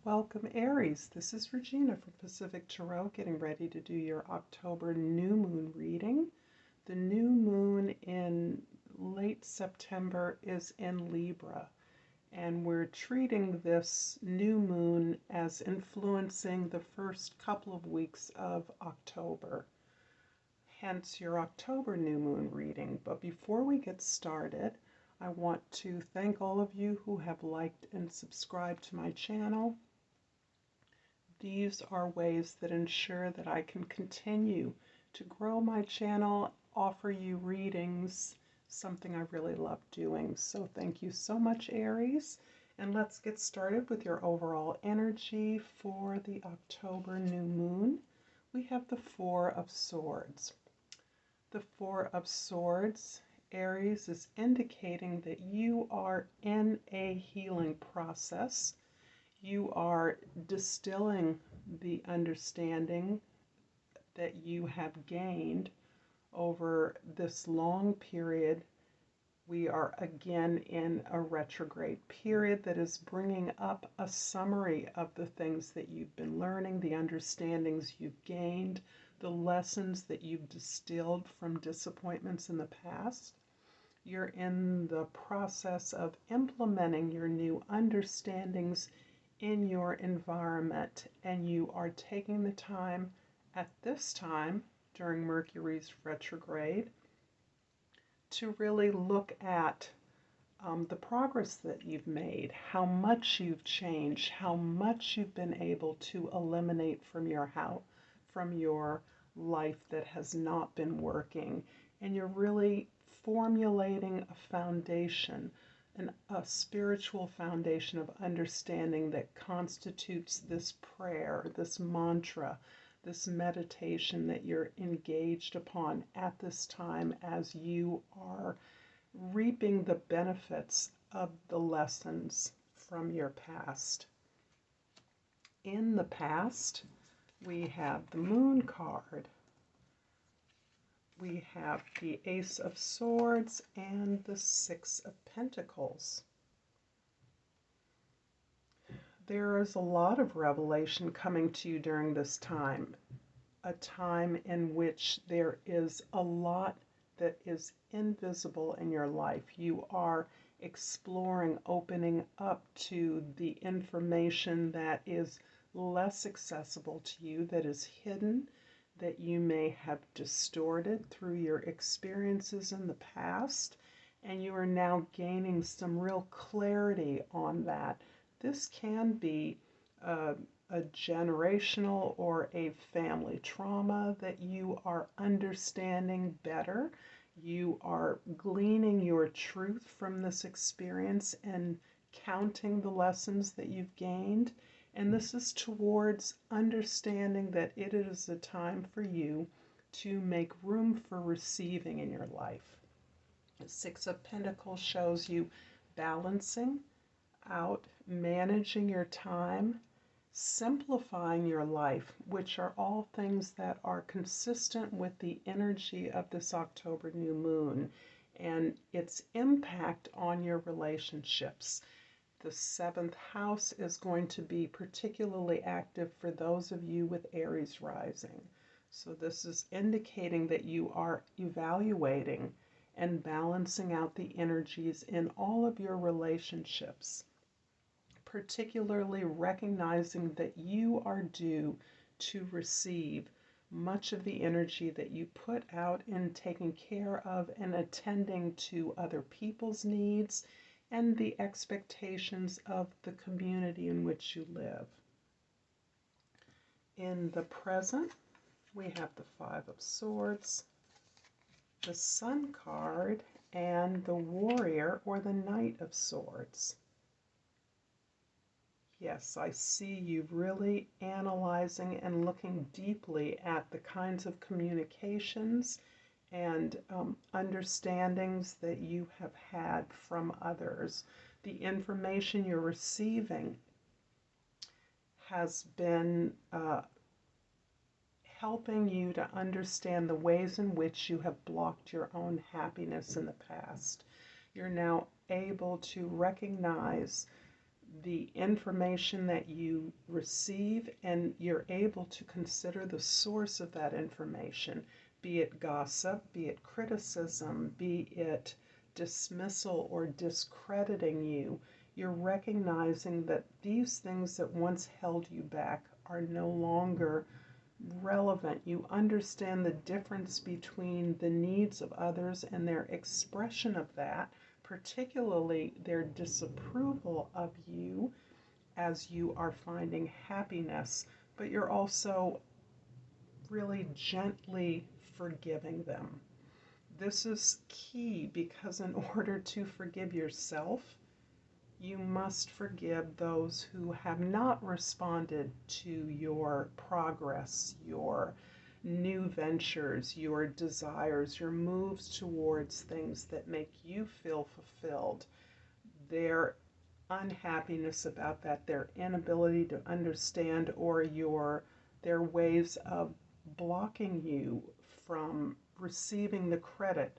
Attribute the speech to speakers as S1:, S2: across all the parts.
S1: Welcome, Aries. This is Regina from Pacific Tarot, getting ready to do your October new moon reading. The new moon in late September is in Libra, and we're treating this new moon as influencing the first couple of weeks of October, hence your October new moon reading. But before we get started, I want to thank all of you who have liked and subscribed to my channel. These are ways that ensure that I can continue to grow my channel, offer you readings, something I really love doing. So thank you so much, Aries. And let's get started with your overall energy for the October new moon. We have the Four of Swords. The Four of Swords, Aries, is indicating that you are in a healing process. You are distilling the understanding that you have gained over this long period. We are again in a retrograde period that is bringing up a summary of the things that you've been learning, the understandings you've gained, the lessons that you've distilled from disappointments in the past. You're in the process of implementing your new understandings in your environment, and you are taking the time at this time during Mercury's retrograde to really look at the progress that you've made, how much you've changed, how much you've been able to eliminate from your life that has not been working, and you're really formulating a foundation, a spiritual foundation of understanding that constitutes this prayer, this mantra, this meditation that you're engaged upon at this time as you are reaping the benefits of the lessons from your past. In the past, we have the Moon card. We have the Ace of Swords and the Six of Pentacles. There is a lot of revelation coming to you during this time, a time in which there is a lot that is invisible in your life. You are exploring, opening up to the information that is less accessible to you, that is hidden, that you may have distorted through your experiences in the past, and you are now gaining some real clarity on that. This can be a generational or a family trauma that you are understanding better. You are gleaning your truth from this experience and counting the lessons that you've gained. And this is towards understanding that it is a time for you to make room for receiving in your life. The Six of Pentacles shows you balancing out, managing your time, simplifying your life, which are all things that are consistent with the energy of this October new moon and its impact on your relationships. The seventh house is going to be particularly active for those of you with Aries rising. So this is indicating that you are evaluating and balancing out the energies in all of your relationships, particularly recognizing that you are due to receive much of the energy that you put out in taking care of and attending to other people's needs and the expectations of the community in which you live. In the present, we have the Five of Swords, the Sun card, and the Warrior or the Knight of Swords. Yes, I see you really analyzing and looking deeply at the kinds of communications and understandings that you have had from others. The information you're receiving has been helping you to understand the ways in which you have blocked your own happiness in the past. You're now able to recognize the information that you receive, and you're able to consider the source of that information, be it gossip, be it criticism, be it dismissal or discrediting you. You're recognizing that these things that once held you back are no longer relevant. You understand the difference between the needs of others and their expression of that, particularly their disapproval of you as you are finding happiness, but you're also really gently forgiving them. This is key because in order to forgive yourself, you must forgive those who have not responded to your progress, your new ventures, your desires, your moves towards things that make you feel fulfilled. Their unhappiness about that, their inability to understand, or their ways of blocking you from receiving the credit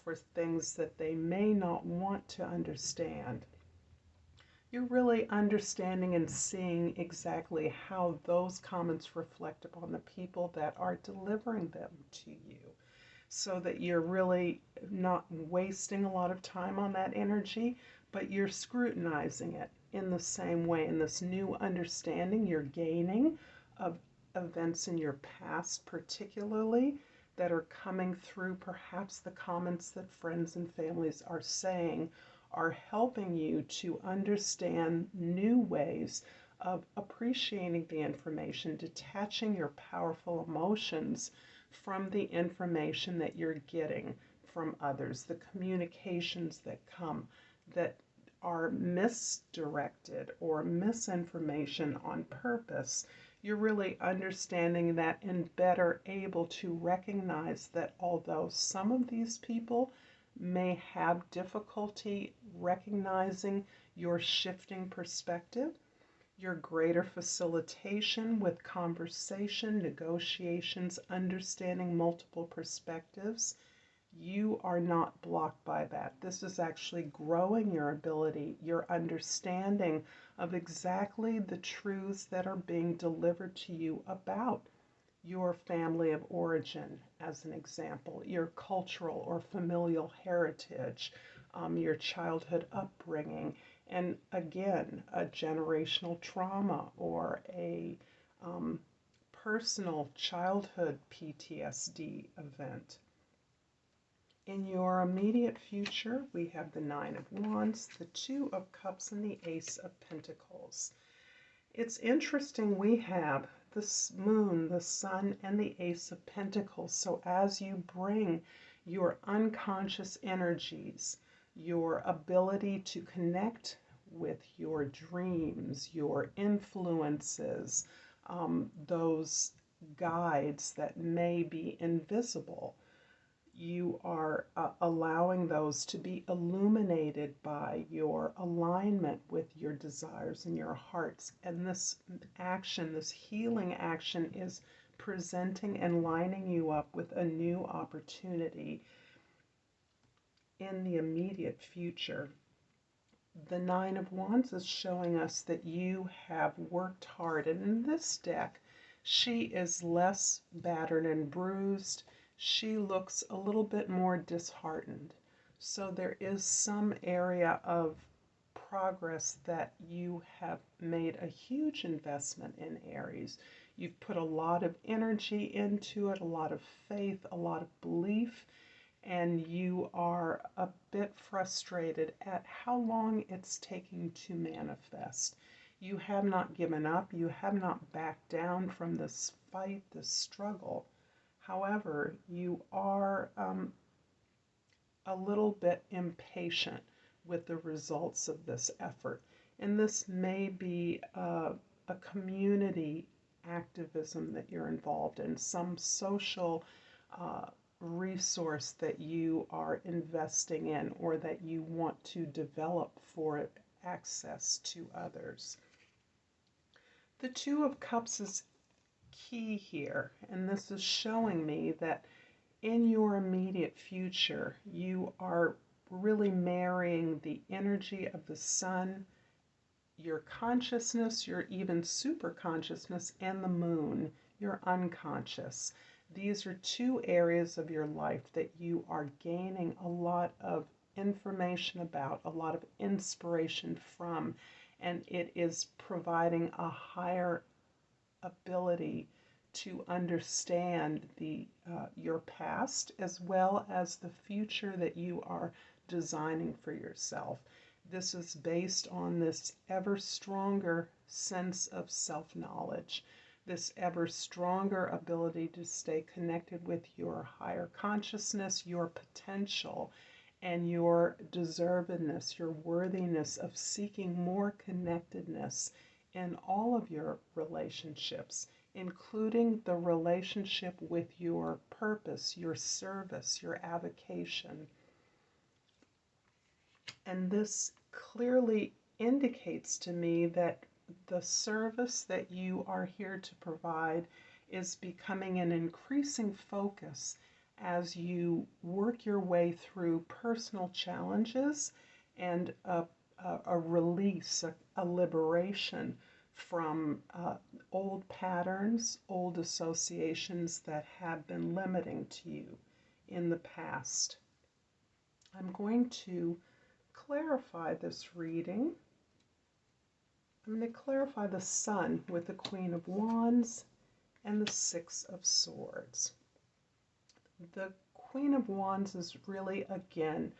S1: for things that they may not want to understand. You're really understanding and seeing exactly how those comments reflect upon the people that are delivering them to you, so that you're really not wasting a lot of time on that energy, but you're scrutinizing it in the same way. In this new understanding you're gaining of events in your past, particularly, that are coming through perhaps the comments that friends and families are saying, are helping you to understand new ways of appreciating the information, detaching your powerful emotions from the information that you're getting from others, the communications that come that are misdirected or misinformation on purpose. You're really understanding that and better able to recognize that although some of these people may have difficulty recognizing your shifting perspective, your greater facilitation with conversation, negotiations, understanding multiple perspectives, you are not blocked by that. This is actually growing your ability, your understanding of exactly the truths that are being delivered to you about your family of origin, as an example, your cultural or familial heritage, your childhood upbringing, and again, a generational trauma or a personal childhood PTSD event. In your immediate future, we have the Nine of Wands, the Two of Cups, and the Ace of Pentacles. It's interesting, we have the moon, the sun, and the Ace of Pentacles. So as you bring your unconscious energies, your ability to connect with your dreams, your influences, those guides that may be invisible, you are allowing those to be illuminated by your alignment with your desires and your hearts. And this action, this healing action, is presenting and lining you up with a new opportunity in the immediate future. The Nine of Wands is showing us that you have worked hard. And in this deck, she is less battered and bruised. She looks a little bit more disheartened. So there is some area of progress that you have made a huge investment in, Aries. You've put a lot of energy into it, a lot of faith, a lot of belief, and you are a bit frustrated at how long it's taking to manifest. You have not given up. You have not backed down from this fight, this struggle. However, you are a little bit impatient with the results of this effort. And this may be a community activism that you're involved in, some social resource that you are investing in or that you want to develop for access to others. The Two of Cups is key here, and this is showing me that in your immediate future you are really marrying the energy of the sun your consciousness, your even super consciousness, and the moon, your unconscious. These are two areas of your life that you are gaining a lot of information about, a lot of inspiration from, and it is providing a higher ability to understand your past as well as the future that you are designing for yourself. This is based on this ever stronger sense of self-knowledge, this ever stronger ability to stay connected with your higher consciousness, your potential, and your deservedness, your worthiness of seeking more connectedness in all of your relationships, including the relationship with your purpose, your service, your avocation. And this clearly indicates to me that the service that you are here to provide is becoming an increasing focus as you work your way through personal challenges and a release, a liberation from old patterns, old associations that have been limiting to you in the past. I'm going to clarify this reading. I'm going to clarify the Sun with the Queen of Wands and the Six of Swords. The Queen of Wands is really, again,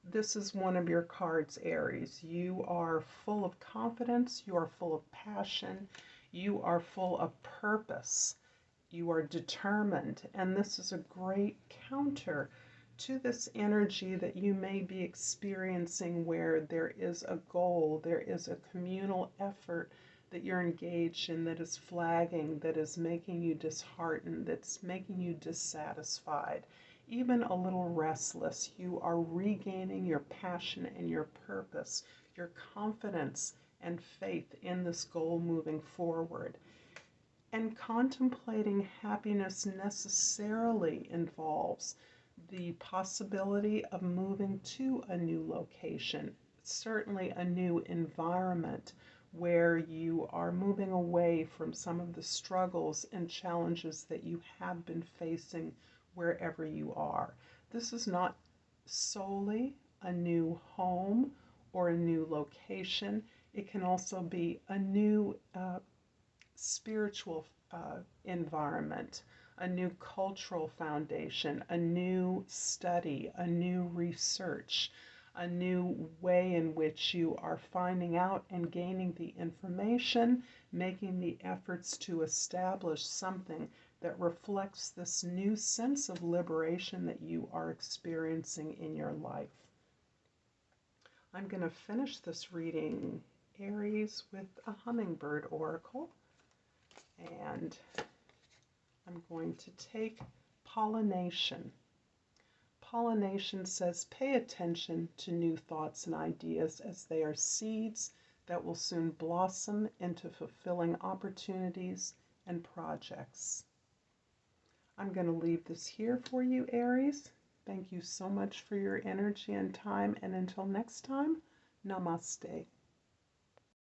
S1: this is one of your cards, Aries. You are full of confidence, you are full of passion, you are full of purpose, you are determined, and this is a great counter to this energy that you may be experiencing where there is a goal, there is a communal effort that you're engaged in that is flagging, that is making you disheartened, that's making you dissatisfied, even a little restless. You are regaining your passion and your purpose, your confidence and faith in this goal moving forward. And contemplating happiness necessarily involves the possibility of moving to a new location, certainly a new environment where you are moving away from some of the struggles and challenges that you have been facing wherever you are. This is not solely a new home or a new location. It can also be a new spiritual environment, a new cultural foundation, a new study, a new research, a new way in which you are finding out and gaining the information, making the efforts to establish something that reflects this new sense of liberation that you are experiencing in your life. I'm going to finish this reading, Aries, with a hummingbird oracle. And I'm going to take pollination. Pollination says, pay attention to new thoughts and ideas as they are seeds that will soon blossom into fulfilling opportunities and projects. I'm going to leave this here for you, Aries. Thank you so much for your energy and time. And until next time, Namaste.